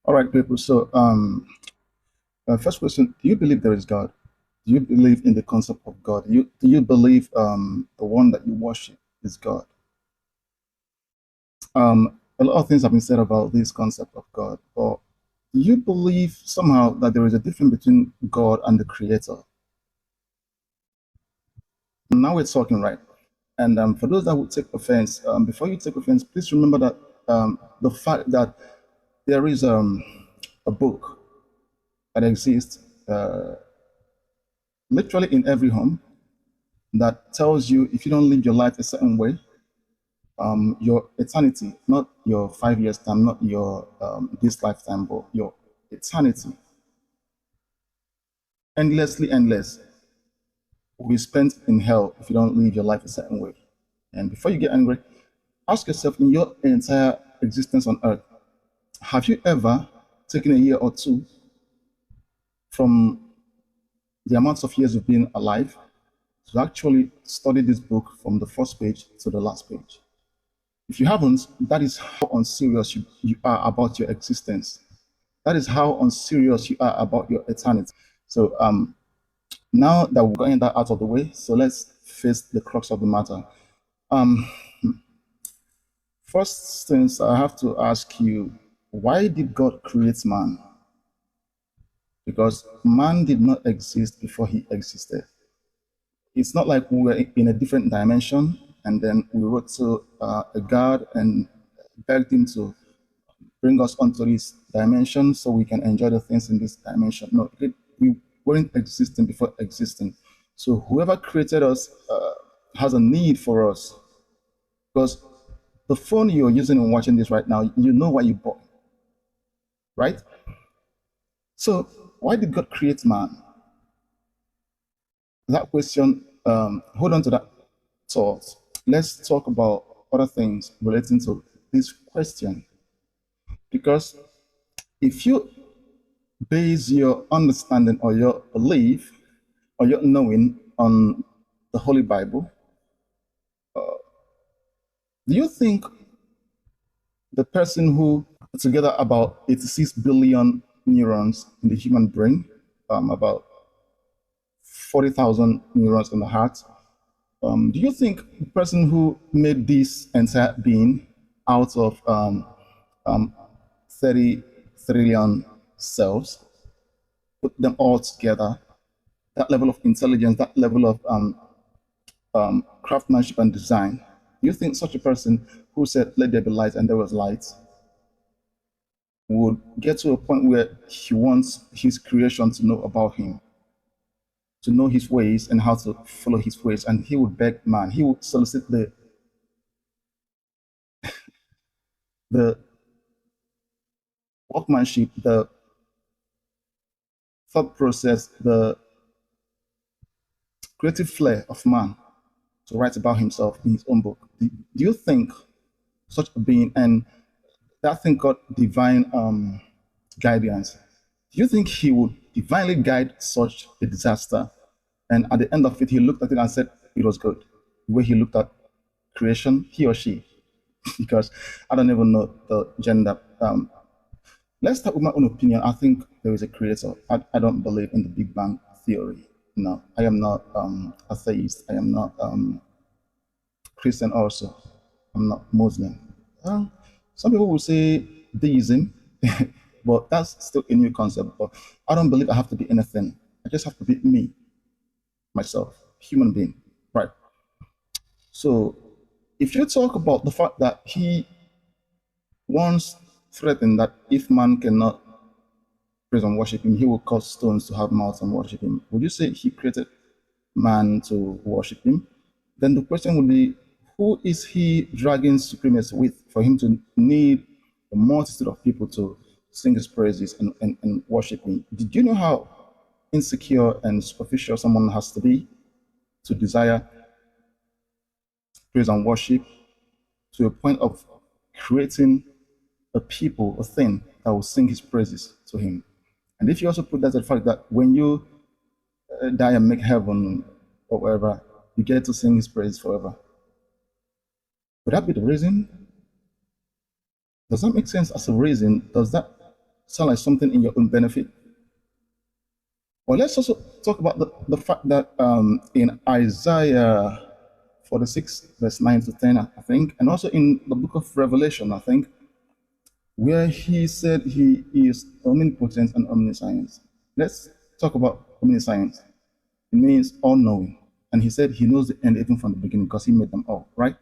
All right, people. First question: do you believe there is God? Do you believe in the concept of God? Do you believe the one that you worship is God? A lot of things have been said about this concept of God, but do you believe somehow that there is a difference between God and the Creator? Now we're talking, right? And for those that would take offense, before you take offense, please remember that the fact that there is a book that exists literally in every home that tells you if you don't live your life a certain way, your eternity, not your 5 years time, not your this lifetime, but your eternity, endlessly endless, will be spent in hell if you don't live your life a certain way. And before you get angry, ask yourself in your entire existence on earth, have you ever taken a year or two from the amounts of years you've been alive to actually study this book from the first page to the last page? If you haven't, that is how unserious you are about your existence. That is how unserious you are about your eternity. So now that we've gotten that out of the way, so let's face the crux of the matter. Um, First things I have to ask you, why did God create man? Because man did not exist before he existed. It's not like we were in a different dimension and then we wrote to a God and begged him to bring us onto this dimension so we can enjoy the things in this dimension. No, we weren't existing before existing. So whoever created us has a need for us because the phone you're using and watching this right now, you know why you bought, right? So why did God create man? That question, hold on to that thought. Let's talk about other things relating to this question. Because if you base your understanding or your belief or your knowing on the Holy Bible, do you think the person who put together about 86 billion neurons in the human brain, about 40,000 neurons in the heart, do you think the person who made this entire being out of 30 trillion cells, put them all together, that level of intelligence, that level of craftsmanship and design, do you think such a person who said, let there be light and there was light, would get to a point where he wants his creation to know about him, to know his ways and how to follow his ways, and he would beg man, he would solicit the workmanship, the thought process, the creative flair of man to write about himself in his own book? Do you think such a being and that thing called divine guidance, do you think he would divinely guide such a disaster? And at the end of it, he looked at it and said it was good. The way he looked at creation, he or she, because I don't even know the gender. Let's start with my own opinion. I think there is a creator. I don't believe in the Big Bang theory. No, I am not atheist. I am not Christian also. I'm not Muslim. Um, some people will say deism, but that's still a new concept. But I don't believe I have to be anything. I just have to be me, myself, human being, right? So if you talk about the fact that he once threatened that if man cannot praise and worship him, he will cause stones to have mouths and worship him, would you say he created man to worship him? Then the question would be, who is he dragging supremacy with for him to need a multitude of people to sing his praises and worship him? Did you know how insecure and superficial someone has to be to desire praise and worship to a point of creating a people, a thing that will sing his praises to him? And if you also put that to the fact that when you die and make heaven or whatever, you get to sing his praise forever. Would that be the reason? Does that make sense as a reason? Does that sound like something in your own benefit? Or let's also talk about the fact that in Isaiah 46, verse 9 to 10, I think, and also in the book of Revelation, I think, where he said he is omnipotent and omniscience. Let's talk about omniscience. It means all knowing. And he said he knows the end even from the beginning because he made them all, right?